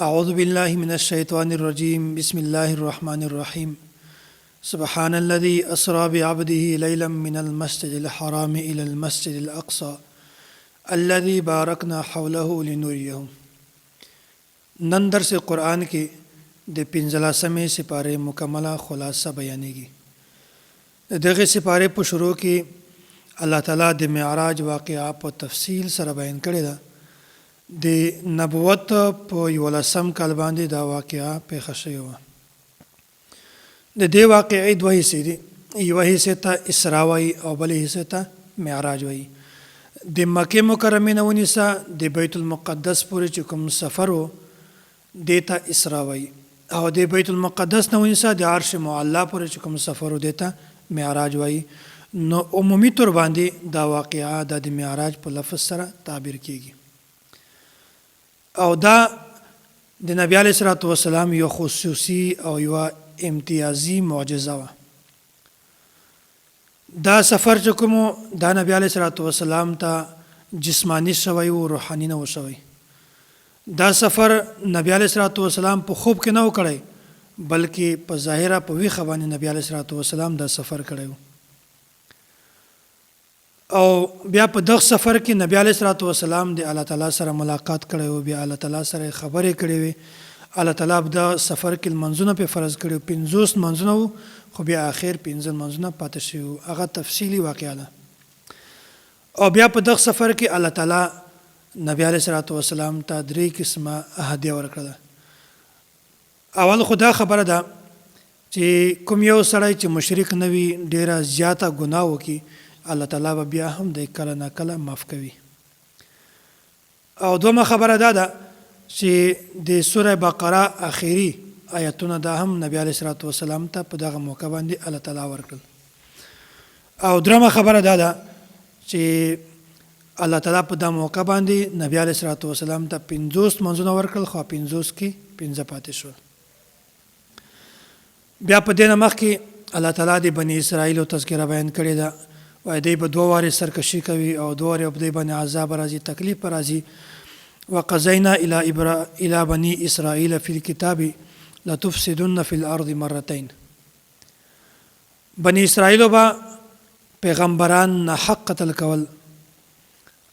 أعوذ بالله من الشيطان الرجيم بسم الله الرحمن الرحيم سبحان الذي أسرى بعبده ليلا من المسجد الحرام إلى المسجد الأقصى الذي باركنا حوله لنريه. نن درس قرآن کې د 15مې سپارې مکمله خلاصه بیانېږي. دغه سپارې په شروع کې الله تعالی د معراج واقعا په تفصیل سره بیان کړی ده. د نبوت په 11 کال باندې دا واقعا پیښه شوې وه. د دې واقعې دوه حصې دي، یوه حصې ته اسراء وایي او بلې حصې ته معراج وایي. د مکې مکرمې نه ونیسه د بیت المقدس پورې چې کوم سفر و دې ته اسراء وایي، او د بیت المقدس نه ونیسه د عرش معلی پورې چې کوم سفر و دې ته معراج وایي. نو عمومي طور باندې دا واقعا د معراج په لفظ سره تعبیر کیږي، او دا د نبی علیه الصلاة والسلام یو خصوصي او یو امتیازي معجزه وه. دا سفر چې کوم دا نبی علیه الصلاة والسلام ته جسمانی شوی و، روحاني نه و شوی. دا سفر نبی علیه الصلاة والسلام په خوب کې نه و کړی، بلکې په ظاهره په ویښه باندې نبی علیه الصلاة والسلام دا سفر کړی و. او بیا په دغه سفر کې نبی علیه الصلاة والسلام د الله تعالی سره ملاقات کړی و، بیا الله تعالی سره خبرې کړې وې. الله تعالی په دا سفر کې لمونځونه په فرض کړي، 50 لمونځونه وو، خو بیا آخر 15 لمونځونه پاتې شوي وو. هغه تفصیلي واقعه ده. او بیا په دغه سفر کې الله تعالی نبی علیه الصلاة والسلام ته 3 قسمه هدیه ورکړه. اول خو دا خبره ده چې کوم یو سړی چې مشرک نه وي، ډېره زیاته ګناه وکړي، الله تعالی به بیا هم د کله نه کله معاف کوي. او دومره خبره دا ده چې د سوره بقره آخري آیتونه دا هم نبی علیه الصلاة والسلام ته په دغه موقع باندې الله تعالی ورکړل. او درېمه خبره دا ده چې الله تعالی په دغه موقع باندې نبی علیه الصلاة والسلام ته 50 لمونځونه ورکړل، خو 50 کې 15 پاتې شول. بیا په دې نه مخکې الله تعالی د بني اسرائیلو تذکره بیان کړې ده، وایي دوی به 2 وارې سرکشي کوي او 2 وارې په دوی باندې عذاب راځي، تکلیف راځي. وقضینا الی بني اسرائیل فی الکتاب لتفسدن فی الارض مرتين. بني اسرائیلو به پیغمبران ناحق قتل کول،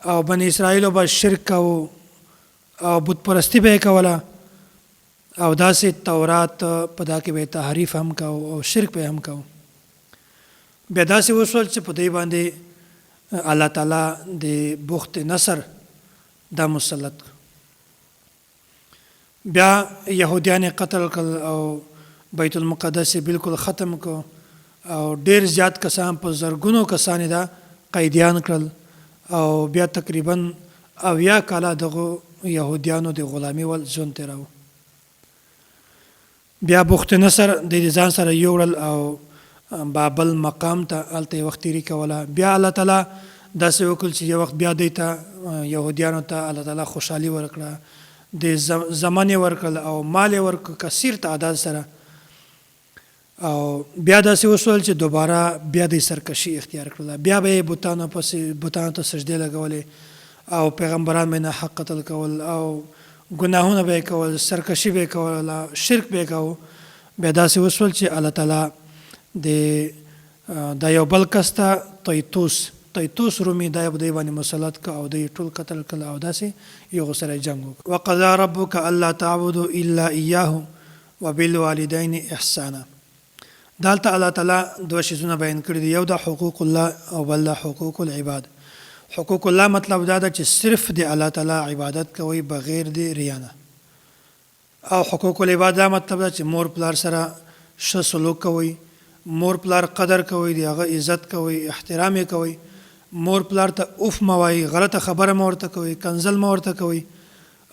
او بني اسرائیلو به شرک کو او بت پرستی به کوله، او داسې تورات په دا کې به تحریف هم کو او شرک به هم کو. بیا داسې وشول چې په دوی باندې الله تعالی د بخت نصر دا مسلط. بیا یهودیان قتل کړل او بیت المقدس بالکل ختم کو، او ډیر زیات کسان په زرګونو کسان دا قیدیان کړل، او بیا تقریبا 80 کاله دغه یهودیانو د غلامي ول ژوند تیراو. بیا بخت نصر د ځان سره یوړل او بابل مقام ته هلته وخت تیري کوله. بیا الله تعالی داسې وکړل چې یو وخت بیا دوی ته یهودیانو ته الله تعالی خوشحالي ورکړه، د زمان یې ورکړل او مال یې ورکړ کثیر تعداد سره. او بیا داسې وشول چې دوباره بیا د سرکشي اختیار کړله، بیا به یې بتانو ته سجدې لګولې او پیغمبران به ناحق قتل کول او ګناهونه به یې کول، سرکشي به یې کوله، شرک به یې کوو. بیا داسې وشول چې الله تعالی دا یو بل کس ته تیتوس رومي دا په دوی باندې مسلط که او دوی ټول قتل کړل، او داسې یو سره جنګ وکړ. وقضا ربک الا تعبدوا الا ایاه وبالوالدین احسانا. دلته الله تعالی 2 شیزونه بیان کړي دي، یو د حقوق الله او بل د حقوق العباد. حقوق الله مطلب دا ده چې صرف د الله تعالی عبادت کوي بغیر د ریا نه، او حقوق العباد دا مطلب ده چې مور پلار سره ښه سلوک کوي، مور پلار قدر کوي، د هغه عزت کوي، احترام یې کوي. مور پلار ته اوف مه وایي، غلطه خبره مه ورته کوي، کنځل مه ورته کوي،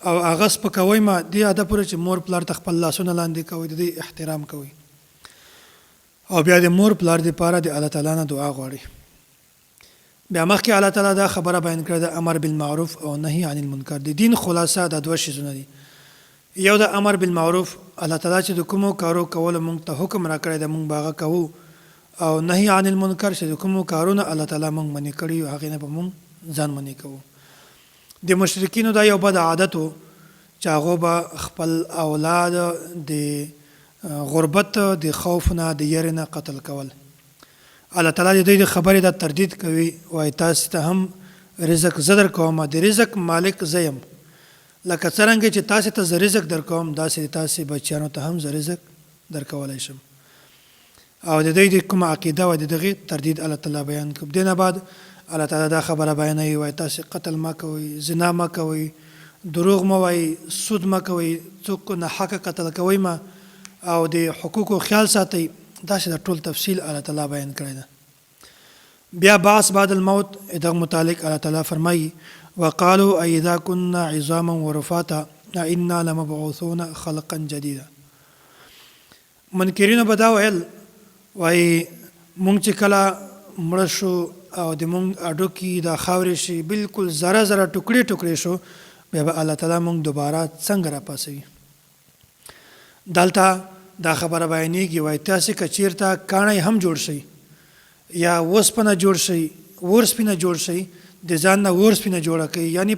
او هغه سپکوئ مه. دې حده پورې چې مور پلار ته خپل لاسونه لاندې کوي، د دې احترام کوي. او بیا د مور پلار دپاره د الله تعالی نه دعا غواړي. بیا مخکې الله تعالی دا خبره بیان کړې ده، امر بالمعروف او نهي عن المنکر. د دین خلاصه دا 2 شیزونه دي. یو د امر بالمعروف، الله تعالی چې د کومو کارو کولو موږ ته حکم راکړی ده موږ به هغه کوو، او نهي عن المنکر چې د کومو کارونه الله تعالی موږ منع کړي هغې نه به موږ ځان منع کوو. د مشرکینو دا یو بد عادت و چې هغه به خپل اولاد د غربت د خوف نه د یری نه قتل کول. الله تعالی د دې خبرې د تردید کوي وایي تاسو ته هم رزق زه درکوم، د رزق مالک زه یم. لکه څرنګه چې تاسو ته زه رزق درکوم داسې تاسې بچیانو ته هم زه رزق درکولی شم. او د دې کومه عقیده او د دغې تردید الله تعالی بیان کوي. دې نه بعد الله تعالی دا خبره بیانوي وایي تاسې قتل مه کوئ، زنا مه کوئ، دروغ مه وایئ، سود مه کوئ، څوک ناحقه قتل کوئ مه، او د حقوقو خیال ساتئ. داسې د ټول تفصیل الله تعالی بیان کړی ده. بیا بعث بعد الموت دغه متعلق الله تعالی فرمایي وقالوا اذا كنا عظاما ورفاتا انا لمبعوثون خلقا جديدا. منکرینو به دا ویل وایي مونږ چې کله مړه شو او د مونږ اډوکي د خاورې شي بالکل ذره ذره ټوکړې ټوکړې شو، بیا به الله تعالی مونږ دوباره څنګه راپاسوي. دلته دا خبره بیانېږي وایي تاسې که چېرته کاڼی هم جوړ شي یا وسپنه جوړ شي، ورسپینه جوړ شي، د ځان نه ورسپینه جوړه کوي، یعنی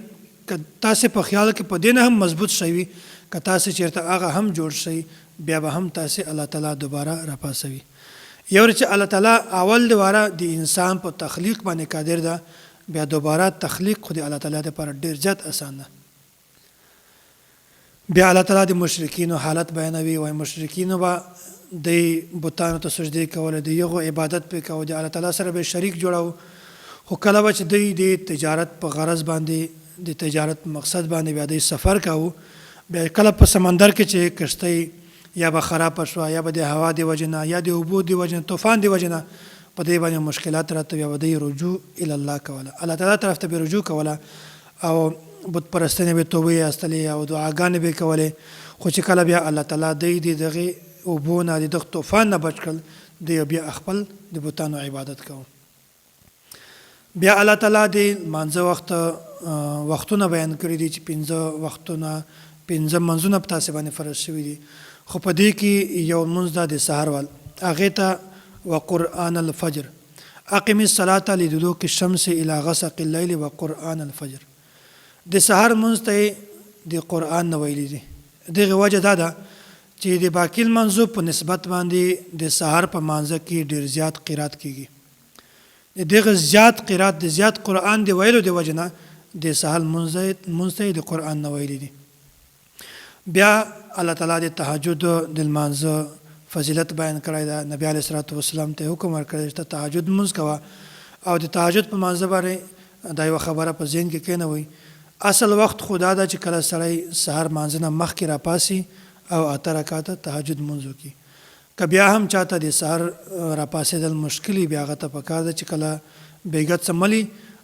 که تاسې په خیال کې په دې نه هم مضبوط شوي وي، که تاسې چېرته هغه هم جوړ شي بیا به هم تاسې الله تعالی دوباره راپاسوي. یو چې الله تعالی اول دوباره د انسان په تخلیق باندې قادر ده، بیا دوباره تخلیق خو د الله تعالی دپاره ډېر زیات اسان ده. بیا الله تعالی د مشرکینو حالت بیانوي وایي مشرکینو به د بتانو ته سجدې کولې، د یغو عبادت پې کوو، د الله تعالی سره به شریک جوړو. خو کله به چې دوی د تجارت په غرض باندې د تجارت مقصد باندې بیا دوی سفر کوو، بیا کله په سمندر کې چې کشتۍ یا به خرابه شوه یا به د هوا د وجې نه یا د اوبو د وجې نه طوفان د وجې نه په دې باندې مشکلات راته بیا به دوی رجوع الی الله کوله، الله تعالی طرف ته به رجوع کوله او بت پرستنې به توبې ایستلې او دعاګانې به کولې. خو چې کله بیا الله تعالی دوی د دغې اوبو نه د دغه طوفان نه بچ کړل، دوی بیا خپل د بتانو عبادت کوو. بیا الله تعالی د لمانځه وختونه بیان کړي دي چې 5 وختونه 5 منځونه په تاسې باندې فرض شوي دي. خو په دې کې یو لمونځ ده د سحر وال، هغې ته وقرآن الفجر اقم الصلاة لدلوک الشمس الى غسق الليل وقرآن الفجر. د سحر لمونځ ته د قرآن نه ویلي دي. دغې وجه دا ده چې د باقي لمانځو په نسبت باندې د سحر په مانځه کې ډېر زیات قرات کېږي. د دغه زیات قرات د زیات قرآن د ویلو د وجه نه د سحر لمونځ ته د قرآن نه ویلي دي. بیا الله تعالی د تهجد د لمانځه فضیلت بیان کړی ده. نبی علیه الصلاة والسلام ته حکم ورکړی چې تهجد لمونځ کوه او د تهجد په مانځه باندې دا یوه خبره په ذهن کې کېنوئ. اصل وخت خو دا ده چې کله سړی سحر مانځه نه مخکې راپاسي او 8 رکعاته تهجد لمونځ وکړي. که بیا هم چاته د سحر راپاسېدل مشکل وي، بیا هغه ته پکار ده چې کله بیګت څملي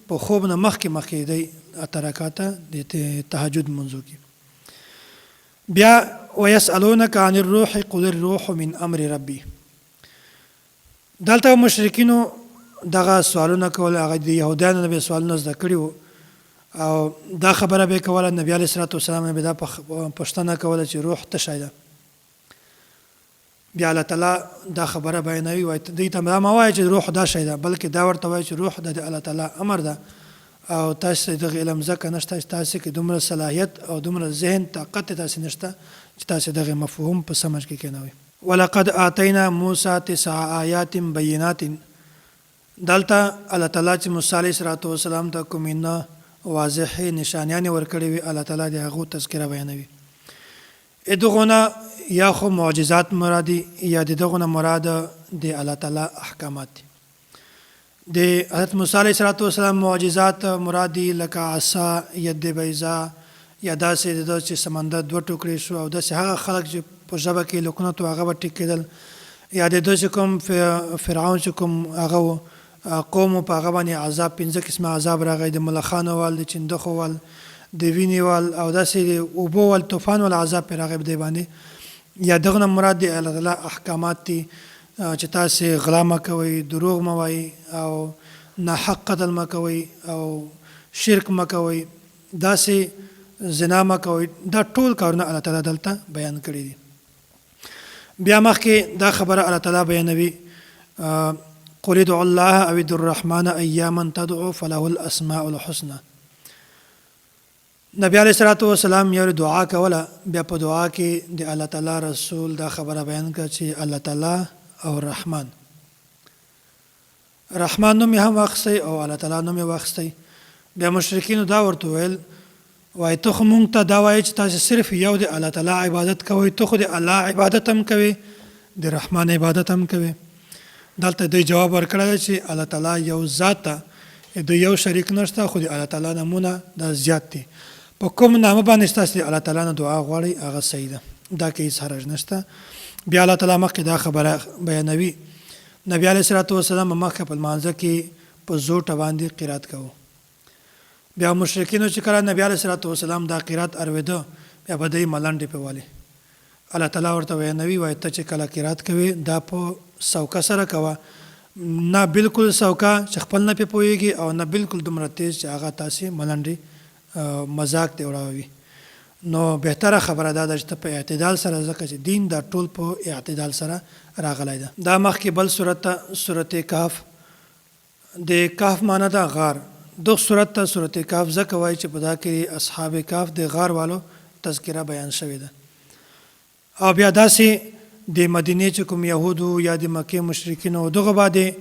په خوب نه مخکې دی 8 رکعاته د تهجد لمونځ وکړي. بیا ویسألونک عن الروح قل الروح من امر ربي. دلته مشرکینو دغه سوالونه کول، هغه د یهودیانو نه به سوالونه زده کړي وو او دا خبره به کوله. نبی علیه الصلاة والسلام نه به دا پوښتنه کوله چې روح څه شی ده. بیا الله تعالی دا خبره بیانوي وایي دوی ته دا مه وایه چې روح دا شی ده، بلکې دا ورته وایي چې روح د الله تعالی امر ده او تاسې دغه علم ځکه نشته چې تاسې کې دومره صلاحیت او دومره ذهن طاقت تاسې نشته چې تاسې دغه مفهوم په سمجھ کې کېنوئ. ولقد آتینا موسی 9 آیات بینات. دلته الله تعالی چې موسی علیه السلام ته کومې واضحې نشانیانې ورکړې وي، الله تعالی د هغو تذکره بیانوي. دغو نه یا خو معجزات مرادي یا د دغو نه مراد د الله تعالی احکامات دي. د حضرت موسی علیه السلام معجزات مرادي لکه عصا، ید بیضا، یا داسې د چې سمندر 2 ټوکړې شو او داسې هغه خلک چې په ژبه کې لکنت و هغه به ټیک کېدل، یا د چې کوم فرعون چې کوم هغه قوم په هغه باندې عذاب 5 قسمه عذاب راغی، د ملخانو وال، د چندخو وال، د وینې وال او داسې د اوبو وال طوفان وال عذاب پرې راغی په دې باندې. یا دغه نه مراد د الله تعالی احکامات دي چې تاسې غلا مه کوئ، دروغ مه وایئ او ناحق قتل مه کوئ او شرک مه کوئ، داسې زنا مه کوئ. دا ټول کارونه الله تعالی دلته بیان کړي دي. بیا مخکې دا خبره الله تعالی بیانوي قل ادعوا الله او ادعوا الرحمن ایاما تدعوا فله الاسماء الحسنى. نبی علیه الصلاۃ والسلام یو دعا کوله، بیا په دعا کې د الله تعالی رسول دا خبره بیان کړه چې الله تعالی او رحمان نوم یې هم واخیستی او الله تعالی نوم یې واخیستی. بیا مشرکینو دا ورته ویل وایي ته خو مونږ ته دا وایي چې تاسې صرف یو د الله تعالی عبادت کوئ، ته خو د الله عبادت هم کوئ، د رحمان عبادت هم کوئ. دلته دوی جواب ورکړی چې الله تعالی یو ذات ده، د یو شریک نشته، خو د الله تعالی نومونه دا زیات دي. په کوم نامه باندې ستاسې د الله تعالی نه دعا غواړئ هغه صحیح ده، دا کې هېڅ حرج نشته. بیا الله تعالی مخکې دا خبره بیانوي. نبی علیه الصلاۃ والسلام مخکې په لمانځه کې په زوټه باندې قرات کوو. بیا مشرکینو چې کله نبی علیه الصلاۃ والسلام دا قرات اورېده بیا به دوی ملنډې پې والې. الله تعالی ورته ویانوي وایي ته چې کله قرات کوې دا په سوکه سره کوه، نه بالکل سوکه چې خپل نه پې پوهېږي او نه بالکل دومره تیز چې هغه تاسې ملنډې مذاق دې وړاوي. نو بهتره خبره دا ده چې ته په اعتدال سره، ځکه چې دین دا ټول په اعتدال سره راغلی ده. دا مخکې بل صورت ته صورت کهف، د کهف معنی ده غار. دغه صورت ته صورت کهف ځکه وایي چې په دا کې اصحاب کهف د غار والو تذکره بیان شوې ده. او بیا داسې د مدینې چې کوم یهودو یا د مکې مشرکینو دغه باندې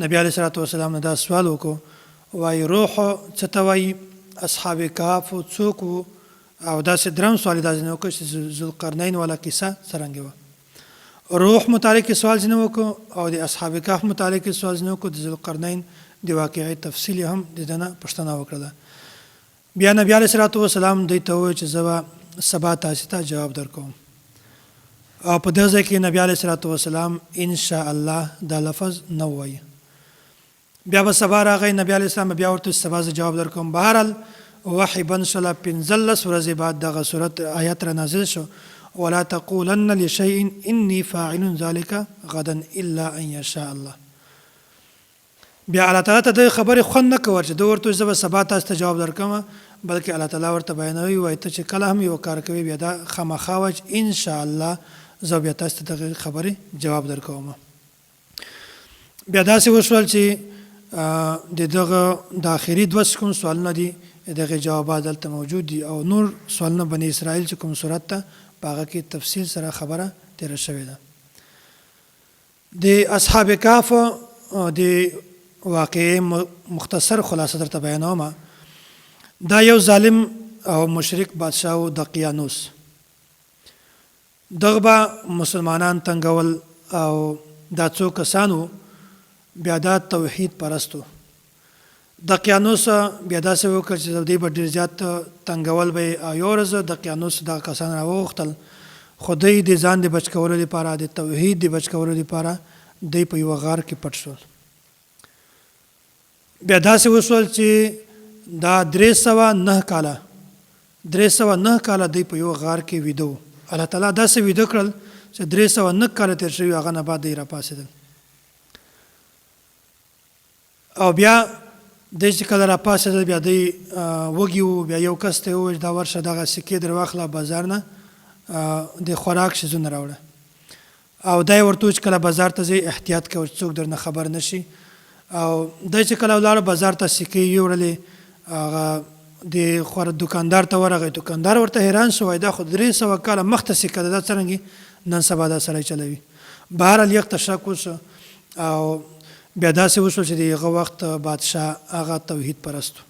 نبی علیه الصلاۃ والسلام نه دا سوال وکړو، وایي روح څه ته وایي، اصحاب کهف څوک وو، او داسې درم سوال یې داسې نه وکړو چې ذوالقرنین والا کیسه څرنګه وه. روح متعلق سوال ځینې وکړو او د اصحاب کهف متعلق سوال ځینې وکړو، د ذوالقرنین د واقعي تفصیل هم د ده نه پوښتنه وکړله. بیا نبی علیه الصلاۃ والسلام دوی ته وویل چې زه به سبا تاسې ته جواب درکوم. او په دغه ځای کې نبی علیه الصلاۃ والسلام انشاء الله دا لفظ نه ووایي. بیا به سبا راغی، نبی علیه السلام بیا ورته سبا زه جواب درکوم. بهرحال وحی بند شوله، 15 ورځې بعد دغه صورت آیت را نازل شو، ولا تقولن لشیء انی فاعل ذلک غدا الا ان یشاء الله. بیا الله تعالی ته د خبرې خوند نه کوي چې دوی ورته زه به سبا تاسو ته جواب درکوم، بلکې الله تعالی ورته بیانوي وایي ته چې کله هم یو کار کوي بیا دا خامخا وایي چې ان شاء الله زه بیا تاسو ته دغه خبرې جواب درکوم. بیا داسې وشول چې د دغه د آخري دوه کوم سوالونه دي دغه جوابات دلته موجود دي، او نور سوالونه بني اسرائیل چې کوم صورت ته په هغه کې تفصیل سره خبره تېره شوې ده. د اصحاب کهف د واقعي مختصر خلاصه درته بیانوم. دا یو ظالم او مشرک بادشاه و دقیانوس. دغه به مسلمانان تنګول او دا څو کسانو بیا دا توحید پرستو. دقیانوس بیا داسې وکړ چې دوی به ډېر زیات تنګول به او یو ورځ دقیانوس دا کسان راوغوښتل، خو دوی د ځان د بچ کولو لپاره، د توحید د بچ کولو لپاره دوی په یوه غار کې پټ شول. بیا داسې وشول چې دا 309 کاله دوی په یوه غار کې ویده وو. الله تعالی داسې ویده کړل چې 309 کاله تېر شوي، هغه نه بعد دوی راپاڅېدل. او بیا دوی چې کله راپاڅېدل بیا دوی وږي وو. بیا یو کس ته یې وویل دا ورشه دغه سکې در واخله بازار نه د خوراک شیزونه راوړه. او دا یې ورته وویل چې کله بازار ته ځئ احتیاط کوه چې څوک درنه خبر نه شي. او دی چې کله ولاړه بازار ته سکې یوړلې، هغه د دوکاندار ته ورغی. دوکاندار ورته حیران شو، وایي دا خو 300 کاله مخته سکه ده، دا څرنګې نن سبا دا سړی چلوي. بهرحال یخ ته شک وشو او بیا داسې وشول چې د هغه وخت بادشاه هغه توحید پرستو.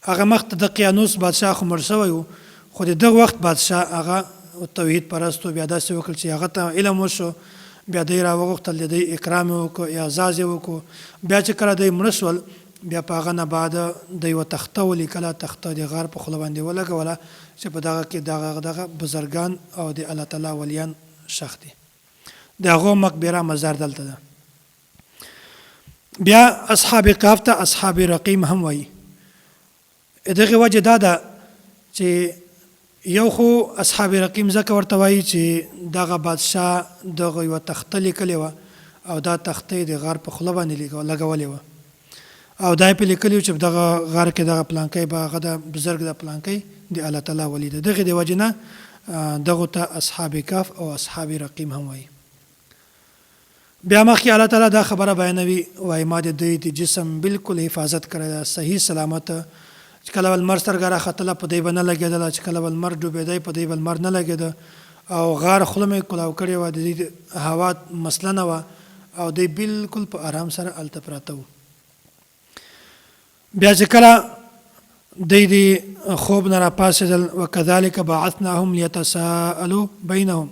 هغه مخته د قیانوس بادشاه خو مړ شوی و، خو د دغه وخت بادشاه هغه توحید پرستو. بیا داسې وکړل چې هغه ته علم وشو، بیا دوی راوغوښتل، د دوی اکرام یې وکړو، اعزاز یې وکړو. بیا چې کله دوی مړه شول بیا په هغه نه بعد دوی یوه تخته ولیکله، تخته د غار په خوله باندې ولګوله چې په دغه کې دغه بزرګان او د الله تعالی ولیان ښخ دي. د هغو مقبره مزار دلته ده. بیا اصحاب کهف ته اصحاب رقیم هم وایي. دغه وجه دا ده چې یو خو اصحاب رقیم ځکه ورته وایي چې دغه بادشاه دغه یوه تخته لیکلې وه او دا تخته یې د غار په خوله باندې لګولې وه، او دا یې پې لیکلي و چې په دغه غار کې دغه پلانکی به هغه د بزرګ د پلانکی د الله تعالی ولی ده. دغې د وجې نه دغو ته اصحاب کهف او اصحاب رقیم هم وایي. بیا مخکې الله تعالی دا خبره بیانوي، وایي ما د دوی د جسم بالکل حفاظت کړی ده، صحیح سلامت چې کله به لمر سترګه راختله په دی به نه لګېدله، چې کله به لمر ډوبېدی په دی به لمر نه لګېده، او غار خوله مې کلاو کړې وه، د دې هوا مسله نه وه، او دی بالکل په آرام سره هلته پراته وو. بیا چې کله دی د خوب نه راپاڅېدل، وکذلک بعثناهم لیتساءلوا بینهم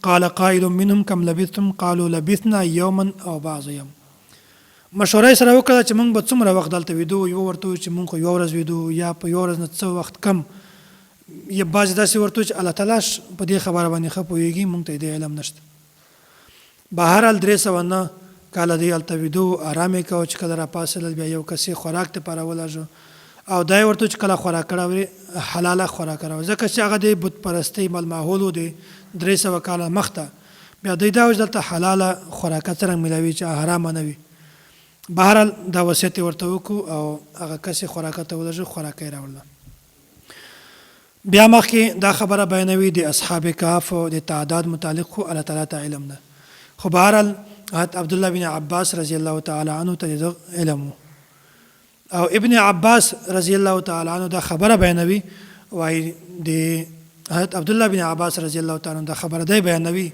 قال قائل منهم کم لبثتم قالوا لبثنا یوما او بعض یوم. مشوره سره وکړه چې موږ به څومره وخت دلته ویدو، یو ورته وویل چې موږ خو یوه ورځ ویدو، یا په یوه ورځ نه څه وخت کم، یا بعضې داسې ورته وویل چې الله تعالی په دې خبره باندې ښه پوهېږي، موږ ته یې د علم نشته. بهرحال 309 کاله دی هلته ویدو، آرام یې کوه. چې کله راپاڅېدل بیا یو کس یې خوراک دپاره ولږه، او دا یې ورته چې کله خوراک کړی وي حلاله خوراک کړی، ځکه چې هغه د بت پرستۍ ملماحول و د 300 کاله مخته. بیا دوی دا وایي دلته حلاله خوراکه څرنګه میلاوي چې حرامه نه وي. بهرحال دا وصیت یې ورته وکړو او هغه کس یې خوراکه ته ولږه، خوراکه یې راوړله. بیا مخکې دا خبره بیانوي د اصحاب کهف د تعداد متعلق خو الله تعالی ته علم ده، خو بهرحال حضرت عبدالله بن عباس رضی الله تعالی عنه ته د علم و. او ابن عباس رضی الله تعالی عنه دا خبره بیانوي، وایي د حضرت عبدالله بن عباس رضی الله تعالی عنه دا خبره دی بیانوي،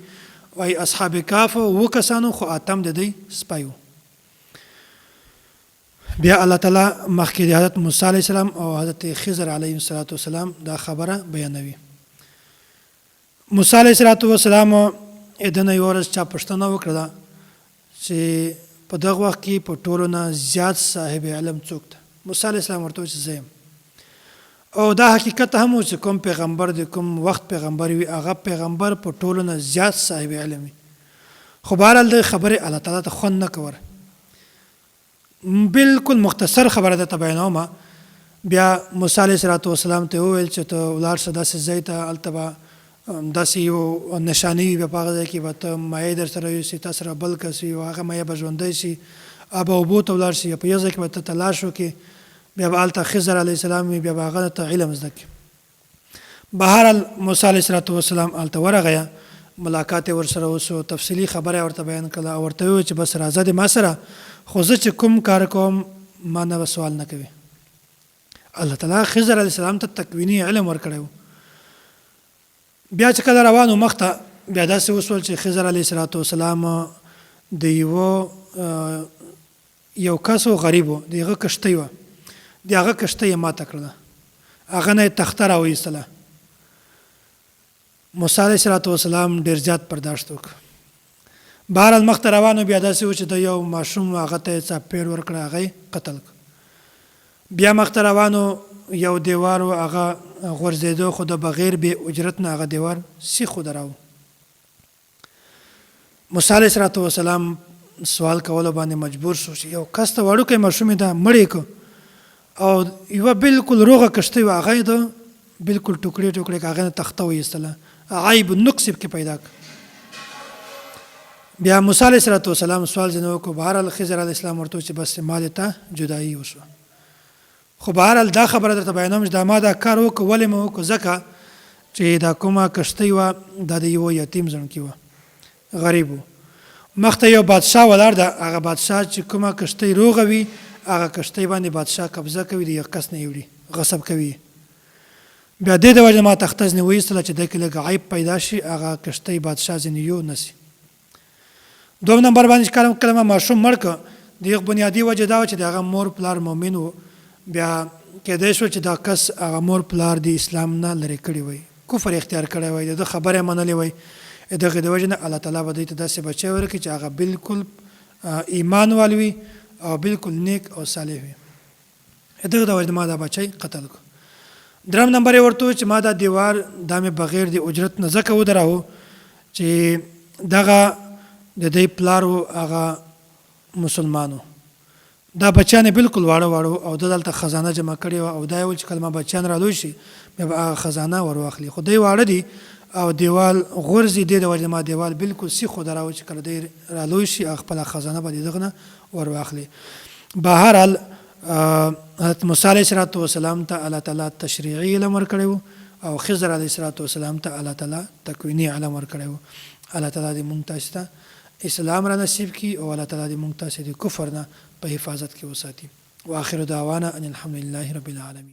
وایي اصحاب کهف 7 کسانو، خو اتم د دوی سپی و. بیا الله تعالی مخکې د حضرت موسی علیه السلام او حضرت خضر علیه السلام دا خبره بیانوي. موسی علیه السلام د نه یوه ورځ چا پوښتنه وکړله چې په دغه وخت کې په ټولو نه زیات صاحب علم څوک ده؟ موسی علیه السلام ورته وویل چې زه یم. او دا حقیقت هم و چې کوم پیغمبر د کوم وخت پیغمبر وي، هغه پیغمبر په ټولو نه زیات صاحب علم وي. خو بهرحال د خبرې الله تعالی ته خوند نه کوله. بالکل مختصر خبره درته بیانومه. بیا موسی علیه السلام ته وویل چې ته ولاړ شه داسې ځای ته، هلته به داسې یو نشاني وي، بیا په هغه ځای کې به ته مایع در سره یوسي، تا سره بل کس وي، هغه مایع به ژوندی شي، به اوبو ته ولاړ شي، په یو ځای کې به ته تلاش وکړې، بیا به هلته خضر علیه السلام وي، بیا به هغه ته علم زده کړي. بهرحال موسی علیه السلام هلته ورغی، ملاقات یې ورسره وشو، تفصیلي خبره یې ورته بیان کړله، او ورته وویل چې بس راځه د ما سره، خو زه چې کوم کار کوم ما نه به سوال نه کوي. الله تعالی خضر علیه السلام ته تکویني علم ورکړی و. بیا چې کله روانو مخته، بیا داسې وشول چې خضر علیه السلام د یو کس و غریب و، د هغه کشتۍ وه، د هغه کشتۍ یې ماته کړله، هغه نه یې تخته راوایستله. موسی علیه السلام ډېر زیات برداشت وکړ. بهرحال مخته روانو، بیا داسې و چې د یو ماشوم هغه ته یې څاپېړ ورکړه، هغه یې قتل کړ. بیا مخته روانو، یو دیوار و هغه غورځېدو، خو د بغیر بې اجرت نه هغه دیوار سیخ ودراو. موسی علیه السلام سوال کولو باندې مجبور شو چې یو کس ته وړوکی ماشوم یې دا مړی کړ، او یوه بالکل روغه کښتۍ وه، هغه یې د بالکل ټوکړې ټوکړې هغه نه تخته وایستله، عیب نقص پکې پیدا کړ. بیا موسی علیه السلام سوال ځینې وکړو. بهرحال خضر علیه السلام ورته وویل چې بس ما دې ته جدایي وشوه. خو بهرحال دا خبره درته بیانوم چې دا ما دا کار وکړو، ولې مې وکړو؟ ځکه چې دا کومه کښتۍ وه دا د یوه یتیم زړکي وه، غریب و. مخته یو بادشاه ولاړ ده، هغه بادشاه چې کومه کښتۍ روغه وي، هغه کښتۍ باندې بادشاه قبضه کوي، د یو کس نه یې وړي، غصب کوي. بیا دې د وجې ما تخته ځینې وایستله چې دې کې لږ عیب پیدا شي، هغه کښتۍ بادشاه ځینې یو نه سي. دوم نمبر باندې چې کله ما ماشوم مړ کړ، د یو بنیادي وجه دا وه چې د هغه مور پلار مؤمن و. بیا کېدای شو چې دا کس هغه مور پلار د اسلام نه لرې کړی وای، کفر اختیار کړی وای، د ده خبره یې منلې وای. دغه د وجې نه الله تعالی به دوی ته داسې بچی ورکړي چې هغه بالکل ایمان وال وي او بالکل نیک او صالح وي. دغه د وجې ما دا بچی قتل کړ. دریم نمبر یې ورته وویل چې ما دا دیوار دا مې بغیر د اجرت نه ځکه ودراوه چې دغه د دوی پلار و هغه مسلمانو، دا بچیان بالکل واړه واړه، او د دلته خزانه جمع کړې وه، او دا یې ویل چې کله ما بچیان را لوی شي بیا به هغه خزانه ور واخلي. خو دوی واړه دي او دیوال غورځي، دې د وجې ما دیوال بالکل سیخ ودراوه چې کله دوی را لوی شي هغه خپله خزانه به د دغه نه ور واخلي. بهرحال حضرت موسی علیه السلام ته الله تعالی تشریعي علم ورکړی و، او خضر علیه السلام ته الله تعالی تکویني علم ورکړی و. الله تعالی دې مونږ تاسو ته اسلام را نصیب کړي، او الله تعالی دې مونږ تاسو د کفر نه په حفاظت کې وساتي. واخر دعوانا ان الحمد لله رب العالمین.